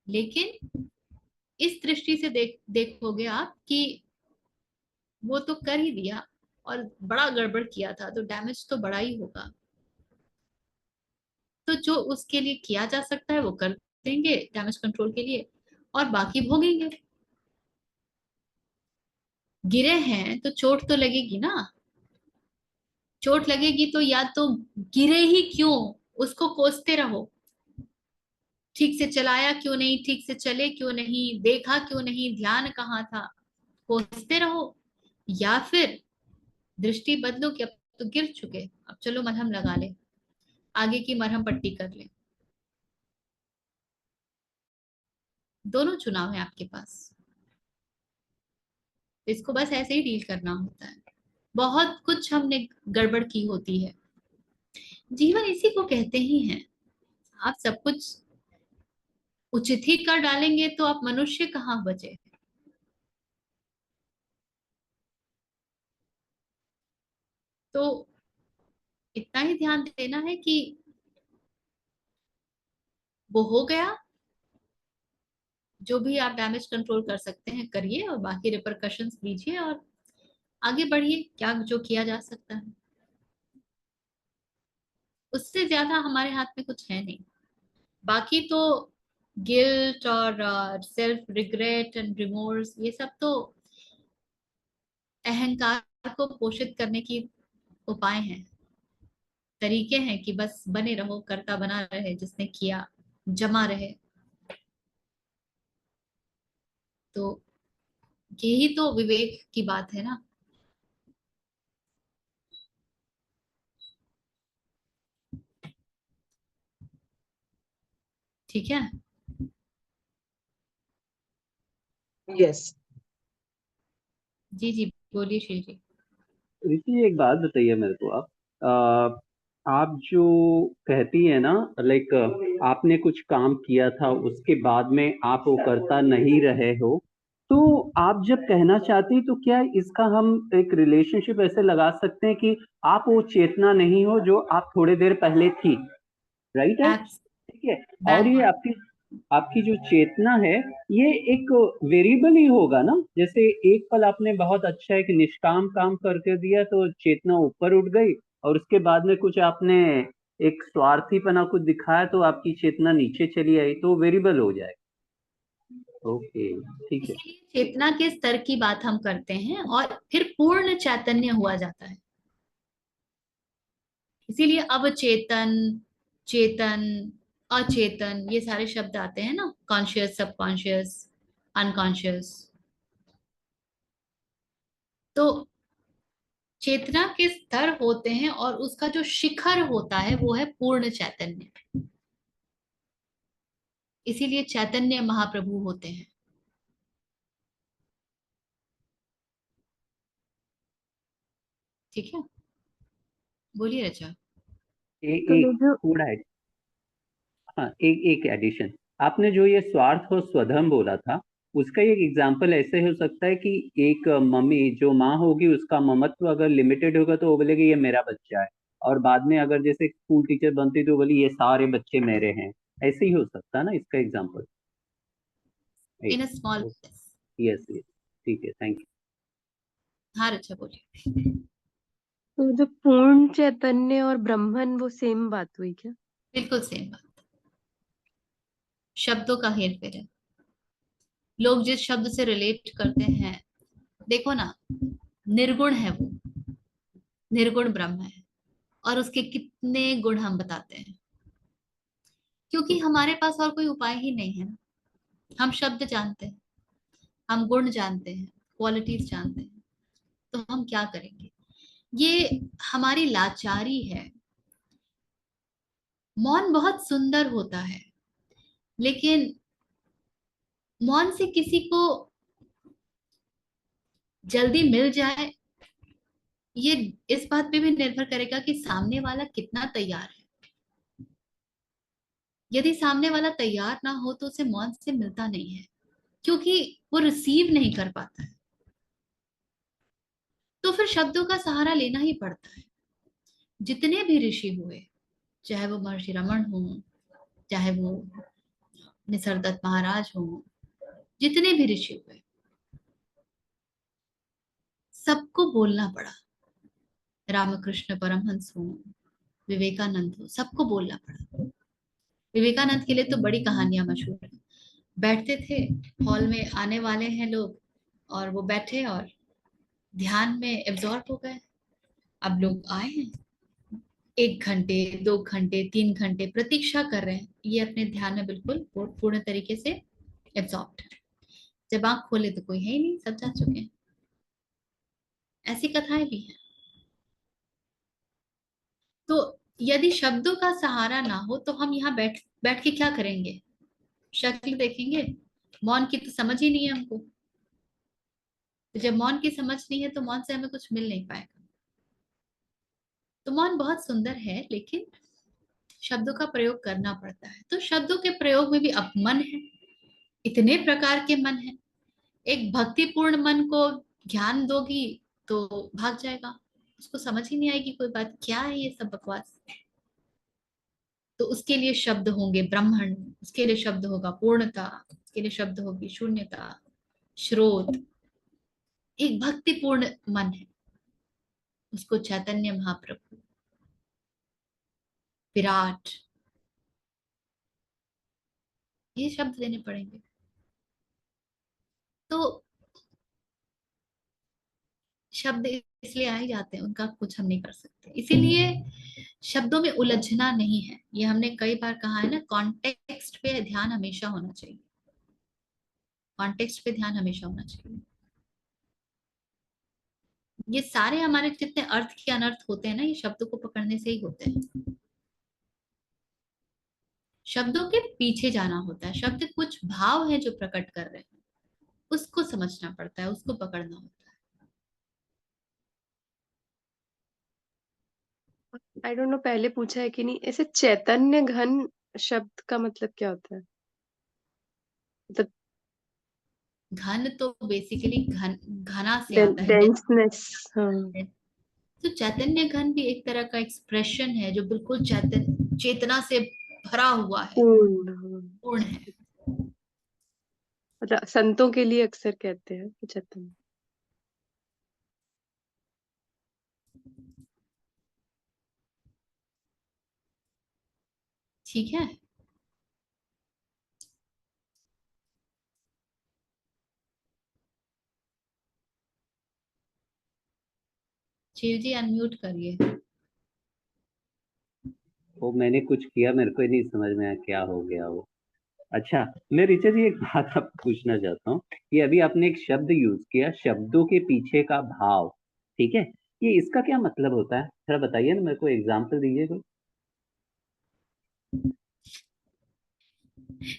लेकिन इस दृष्टि से देखोगे आप कि वो तो कर ही दिया और बड़ा गड़बड़ किया था, तो डैमेज तो बड़ा ही होगा। तो जो उसके लिए किया जा सकता है वो कर देंगे डैमेज कंट्रोल के लिए और बाकी भोगेंगे। गिरे हैं तो चोट तो लगेगी ना, चोट लगेगी तो या तो गिरे ही क्यों उसको कोसते रहो, ठीक से चलाया क्यों नहीं, ठीक से चले क्यों नहीं, देखा क्यों नहीं, ध्यान कहाँ था, कोसते रहो। या फिर दृष्टि बदलो कि अब तो गिर चुके, अब चलो मरहम लगा ले, आगे की मरहम पट्टी कर ले। दोनों चुनाव है आपके पास, इसको बस ऐसे ही डील करना होता है। बहुत कुछ हमने गड़बड़ की होती है। जीवन इसी को कहते ही हैं। आप सब कुछ उचित ही कर डालेंगे तो आप मनुष्य कहाँ बचे। तो इतना ही ध्यान देना है कि वो हो गया, जो भी आप डैमेज कंट्रोल कर सकते हैं करिए और बाकी रिपरकशंस लीजिए और आगे बढ़िए, क्या जो किया जा सकता है। उससे ज्यादा हमारे हाथ में कुछ है नहीं। बाकी तो गिल्ट और सेल्फ रिग्रेट एंड रिमोर्स, ये सब तो अहंकार को पोषित करने की उपाय हैं, तरीके हैं कि बस बने रहो, करता बना रहे, जिसने किया जमा रहे। तो यही तो विवेक की बात है ना। ठीक है। यस। जी जी बोलिए श्री जी। ऋषि एक बात बताइए मेरे को, आप जो कहती है ना, लाइक आपने कुछ काम किया था उसके बाद में आप वो करता नहीं रहे हो, तो आप जब कहना चाहती तो क्या इसका हम एक रिलेशनशिप ऐसे लगा सकते हैं कि आप वो चेतना नहीं हो जो आप थोड़ी देर पहले थी, राइट है? ठीक है। और बैंग ये ऑन। आपकी आपकी जो चेतना है, ये एक वेरिएबल ही होगा ना। जैसे एक पल आपने बहुत अच्छा एक निष्काम काम करके दिया तो चेतना ऊपर उठ गई, और उसके बाद में कुछ आपने एक स्वार्थीपना कुछ दिखाया तो आपकी चेतना नीचे चली आई, तो वेरिएबल हो जाएगा। ओके, ठीक है। इसीलिए चेतना के स्तर की बात हम करते हैं और फिर पूर्ण चैतन्य हुआ जाता है। इसीलिए अवचेतन, चेतन, अचेतन, ये सारे शब्द आते हैं ना, कॉन्शियस, सबकॉन्शियस, अनकॉन्शियस। तो चेतना के स्तर होते हैं और उसका जो शिखर होता है वो है पूर्ण चैतन्य। इसीलिए चैतन्य महाप्रभु होते हैं। ठीक है, बोलिए रचा। तो ये एक जो थोड़ा है, हाँ, एक एक एडिशन। आपने जो ये स्वार्थ और स्वधर्म बोला था, उसका एक एग्जाम्पल ऐसे हो सकता है कि एक मम्मी जो माँ होगी उसका ममत्व अगर लिमिटेड होगा तो वो बोलेगी ये मेरा बच्चा है, और बाद में अगर जैसे स्कूल टीचर बनती तो बोली ये सारे बच्चे मेरे हैं। ऐसे ही हो सकता है ना इसका example. In a small. Yes yes, ठीक है, थैंक हाँ रचा बोलिए। तो जो पूर्ण चैतन्य और ब्रह्मन वो सेम बात हुई क्या? बिल्कुल सेम बात, शब्दों का हेर फेर है। लोग जिस शब्द से रिलेट करते हैं, देखो ना, निर्गुण है वो, निर्गुण ब्रह्म है, और उसके कितने गुण हम बताते हैं, क्योंकि हमारे पास और कोई उपाय ही नहीं है ना। हम शब्द जानते हैं, हम गुण जानते हैं, क्वालिटीज जानते हैं, तो हम क्या करेंगे। ये हमारी लाचारी है। मौन बहुत सुंदर होता है, लेकिन मौन से किसी को जल्दी मिल जाए, ये इस बात पे भी निर्भर करेगा कि सामने वाला कितना तैयार है। यदि सामने वाला तैयार ना हो तो उसे मौन से मिलता नहीं है, क्योंकि वो रिसीव नहीं कर पाता है। तो फिर शब्दों का सहारा लेना ही पड़ता है। जितने भी ऋषि हुए, चाहे वो महर्षि रमन हो, चाहे वो निसर्गदत्त महाराज हो, जितने भी ऋषि हुए, सबको बोलना पड़ा। रामकृष्ण परमहंस हो, विवेकानंद हो, सबको बोलना पड़ा। विवेकानंद के लिए तो बड़ी कहानियां मशहूर है। बैठते थे, हॉल में आने वाले हैं लोग, और वो बैठे और ध्यान में एब्जॉर्ब हो गए। अब लोग आए हैं, 1 घंटे 2 घंटे 3 घंटे प्रतीक्षा कर रहे हैं, ये अपने ध्यान में बिल्कुल पूर्ण तरीके से एब्जॉर्ब है। जब आंख खोले तो कोई है ही नहीं, सब जा चुके हैं। ऐसी कथाएं भी हैं। तो यदि शब्दों का सहारा ना हो तो हम यहाँ बैठ बैठ के क्या करेंगे? शक्ल देखेंगे? मौन की तो समझ ही नहीं है हमको। तो जब मौन की समझ नहीं है तो मौन से हमें कुछ मिल नहीं पाएगा। तो मौन बहुत सुंदर है, लेकिन शब्दों का प्रयोग करना पड़ता है। तो शब्दों के प्रयोग में भी अब मन है, इतने प्रकार के मन है। एक भक्तिपूर्ण मन को ज्ञान दोगी तो भाग जाएगा, उसको समझ ही नहीं आएगी कोई बात, क्या है ये सब बकवास। तो उसके लिए शब्द होंगे ब्रह्मण, उसके लिए शब्द होगा पूर्णता, उसके लिए शब्द होगी शून्यता, स्रोत। एक भक्तिपूर्ण मन है, उसको चैतन्य महाप्रभु, विराट, ये शब्द देने पड़ेंगे। तो शब्द इसलिए आ ही जाते हैं, उनका कुछ हम नहीं कर सकते। इसीलिए शब्दों में उलझना नहीं है, ये हमने कई बार कहा है ना। कॉन्टेक्स्ट पे ध्यान हमेशा होना चाहिए, कॉन्टेक्स्ट पे ध्यान हमेशा होना चाहिए। ये सारे हमारे जितने अर्थ के अनर्थ होते हैं ना, ये शब्दों को पकड़ने से ही होते हैं। शब्दों के पीछे जाना होता है, शब्द कुछ भाव है जो प्रकट कर रहे हैं, उसको समझना पड़ता है, उसको पकड़ना होता है। आई डोंट नो पहले पूछा है कि नहीं, ऐसे चैतन्य घन शब्द का मतलब क्या होता है? मतलब घन तो बेसिकली घना से आता है। डेंसनेस। हाँ। तो चैतन्य घन भी एक तरह का एक्सप्रेशन है जो बिल्कुल चेतना से भरा हुआ है, पूर्ण। हाँ। पूर्ण है। मतलब संतों के लिए अक्सर कहते हैं कि चैतन्य। ठीक है। शिव जी अनम्यूट करिए। वो मैंने कुछ किया, मेरे को ही नहीं समझ में आया क्या हो गया वो। अच्छा, मैं ऋचा जी एक बात आपको पूछना चाहता हूँ कि अभी आपने एक शब्द यूज किया, शब्दों के पीछे का भाव, ठीक है, ये इसका क्या मतलब होता है? थोड़ा बताइए ना, मेरे को एग्जाम्पल दीजिए कोई।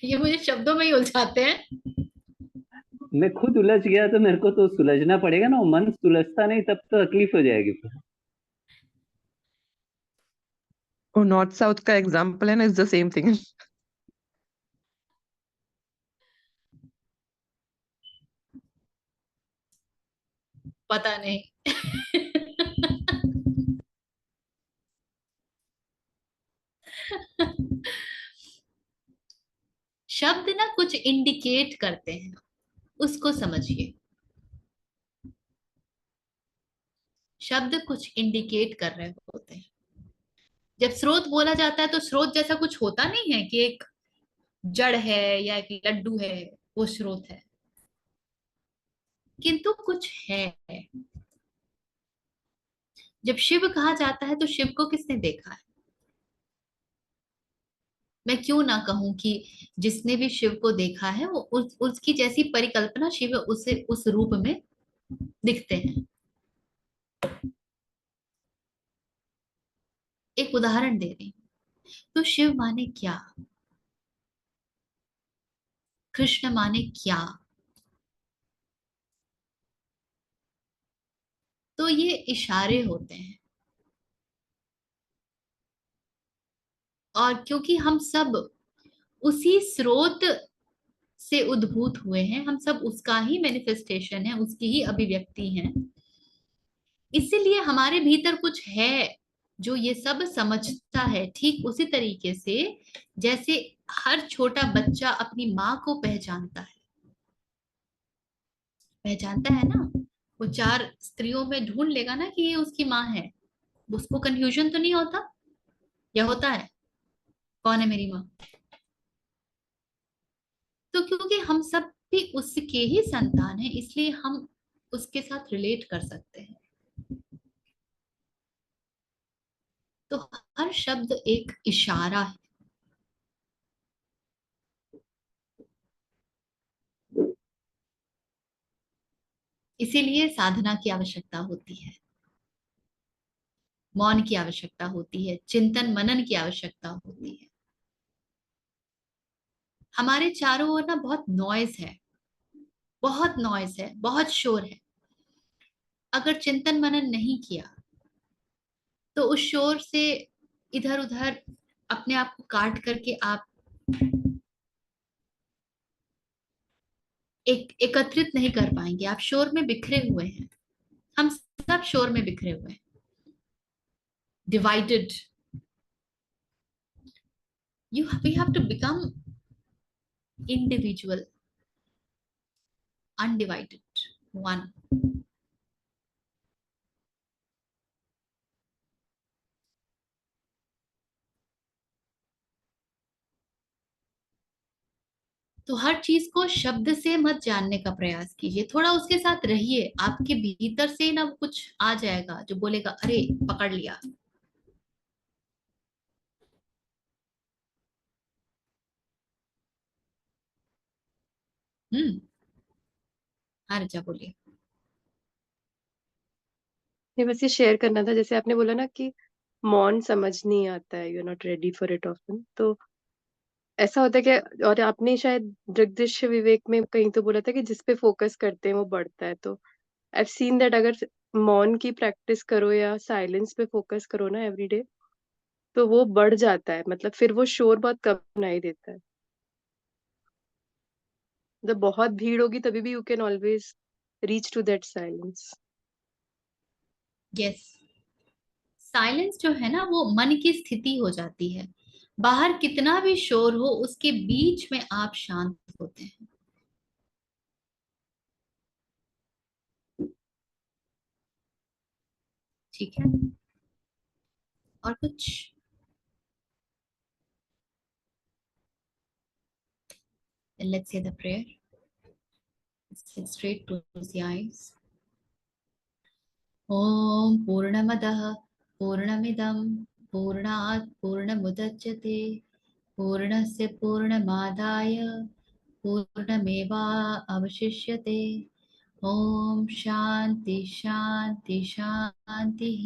ये मुझे शब्दों में ही उलझाते हैं। मैं खुद उलझ गया तो मेरे को तो सुलझना पड़ेगा ना, वो मन सुलझता नहीं तब तो तकलीफ हो जाएगी फिर। वो नॉर्थ साउथ का एग्जाम्पल है ना, इट्स द सेम थिंग। पता नहीं। शब्द ना कुछ इंडिकेट करते हैं, उसको समझिए। शब्द कुछ इंडिकेट कर रहे होते हैं। जब स्रोत बोला जाता है तो स्रोत जैसा कुछ होता नहीं है कि एक जड़ है या एक लड्डू है, वो स्रोत है, किंतु कुछ है। जब शिव कहा जाता है तो शिव को किसने देखा है? मैं क्यों ना कहूं कि जिसने भी शिव को देखा है वो उसकी जैसी परिकल्पना शिव उसे उस रूप में दिखते हैं। एक उदाहरण दे रही हूं। तो शिव माने क्या, कृष्ण माने क्या? तो ये इशारे होते हैं। और क्योंकि हम सब उसी स्रोत से उद्भूत हुए हैं, हम सब उसका ही मैनिफेस्टेशन है, उसकी ही अभिव्यक्ति है, इसीलिए हमारे भीतर कुछ है जो ये सब समझता है। ठीक उसी तरीके से जैसे हर छोटा बच्चा अपनी माँ को पहचानता है, पहचानता है ना। वो 4 स्त्रियों में ढूंढ लेगा ना कि ये उसकी माँ है, उसको कंफ्यूजन तो नहीं होता? या होता है? कौन है मेरी माँ? तो क्योंकि हम सब भी उसके ही संतान हैं, इसलिए हम उसके साथ रिलेट कर सकते हैं। तो हर शब्द एक इशारा है। इसीलिए साधना की आवश्यकता होती है, मौन की आवश्यकता होती है, चिंतन मनन की आवश्यकता होती है। हमारे चारों ओर ना बहुत नॉइज है, बहुत नॉइज है, बहुत शोर है। अगर चिंतन मनन नहीं किया तो उस शोर से इधर उधर अपने आप को काट करके आप एकत्रित नहीं कर पाएंगे। आप शोर में बिखरे हुए हैं, हम सब शोर में बिखरे हुए हैं, divided. We have to become individual, undivided, one. तो हर चीज को शब्द से मत जानने का प्रयास कीजिए, थोड़ा उसके साथ रहिए। आपके भीतर से ना कुछ आ जाएगा जो बोलेगा अरे पकड़ लिया। हाँ ऋचा बोलिए। ये बस ये शेयर करना था, जैसे आपने बोला ना कि मौन समझ नहीं आता है, you are not ready for it often, तो ऐसा होता है कि, और आपने शायद दृग्दृश्य विवेक में कहीं तो बोला था कि जिस पे फोकस करते हैं वो बढ़ता है। तो आई हैव सीन दैट अगर मौन की प्रैक्टिस करो या साइलेंस पे फोकस करो ना एवरीडे, तो वो बढ़ जाता है, मतलब फिर वो शोर बहुत कम सुनाई देता है। जब बहुत भीड़ होगी तभी भी you can always reach to that silence. Yes, silence जो है ना वो मन की स्थिति हो जाती है। बाहर कितना भी शोर हो उसके बीच में आप शांत होते हैं। ठीक है, और कुछ? Then let's say the prayer. Sit straight, close the eyes. ॐ पूर्णमदः पूर्णमिदं पूर्णात् पूर्णमुदच्यते पूर्णस्य पूर्णमादाय पूर्णमेवावशिष्यते। ॐ शान्ति शान्ति शान्तिः।